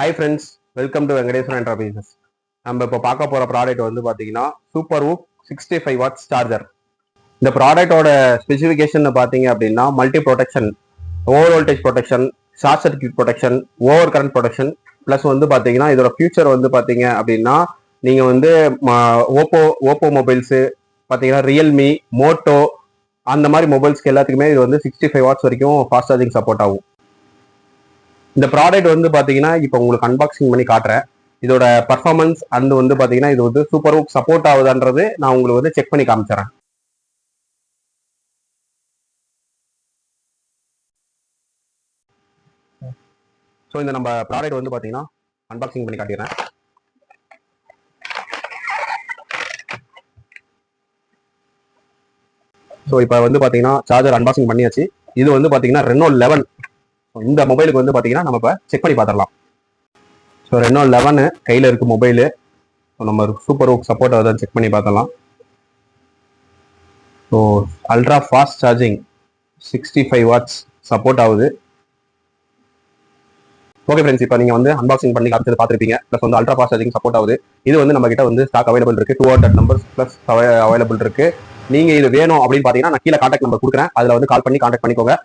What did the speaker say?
Hi friends, welcome to Venkateswaran enterprises. நம்ம இப்போ பார்க்க போகிற ப்ராடக்ட் வந்து பார்த்தீங்கன்னா சூப்பர் வூக் 65 வாட்ஸ் சார்ஜர். இந்த ப்ராடக்டோட ஸ்பெசிஃபிகேஷன் பார்த்தீங்க அப்படின்னா multi protection, over voltage protection, short circuit protection, over current protection, plus வந்து பார்த்தீங்கன்னா இதோட ஃபியூச்சர் வந்து பார்த்தீங்க அப்படின்னா நீங்கள் வந்து ஓப்போ மொபைல்ஸு பார்த்தீங்கன்னா ரியல்மி, மோட்டோ அந்த மாதிரி மொபைல்ஸ்க்கு எல்லாத்துக்குமே இது வந்து 65 வாட்ஸ் வரைக்கும் ஃபாஸ்ட் சார்ஜிங் சப்போர்ட் ஆகும். இந்த ப்ராடக்ட் வந்து பாத்தீங்கன்னா இப்போ உங்களுக்கு அன்பாக்சிங் பண்ணி காட்டுறேன். இதோட பர்ஃபார்மன்ஸ் அண்ட் வந்து பாத்தீங்கன்னா இது வந்து சூப்பர் வூக் சப்போர்ட் ஆகுதுன்றது நான் உங்களுக்கு வந்து செக் பண்ணி காமிச்சிடறேன். ஸோ இந்த நம்ம ப்ராடக்ட் வந்து பாத்தீங்கன்னா அன்பாக்சிங் பண்ணி காட்டிடுறேன். ஸோ இப்போ வந்து பாத்தீங்கன்னா சார்ஜர் அன்பாக்சிங் பண்ணியாச்சு. இது வந்து பாத்தீங்கன்னா ரெனோ 11. இந்த மொபைலுக்கு வந்து பாத்தீங்கன்னா நம்ம இப்போ செக் பண்ணி பார்த்துடலாம். ஸோ ரெனோ 11 கையில் இருக்கு மொபைலு. ஸோ நம்ம சூப்பர் வூக் சப்போர்ட் ஆகுதுன்னு செக் பண்ணி பார்த்தலாம். So ultra fast charging 65 watts support ஆகுது. ஓகே ஃப்ரெண்ட்ஸ், இப்போ நீங்கள் வந்து அன்பாக்சிங் பண்ணி காமிச்சது பார்த்துருப்பீங்க. ப்ளஸ் வந்து அல்ட்ரா ஃபாஸ்ட் சார்ஜிங் சப்போர்ட் ஆகுது. இது வந்து நம்ம கிட்ட வந்து ஸ்டாக் அவைலபிள் இருக்கு. 200 நம்பர்ஸ் ப்ளஸ் அவைலபிள் இருக்கு. நீங்கள் இது வேணும் அப்படின்னு பார்த்தீங்கன்னா நான் கீழே கான்டாக்ட் நம்பர் கொடுக்குறேன். அதில் வந்து கால் பண்ணி கான்டாக்ட் பண்ணிக்கோங்க.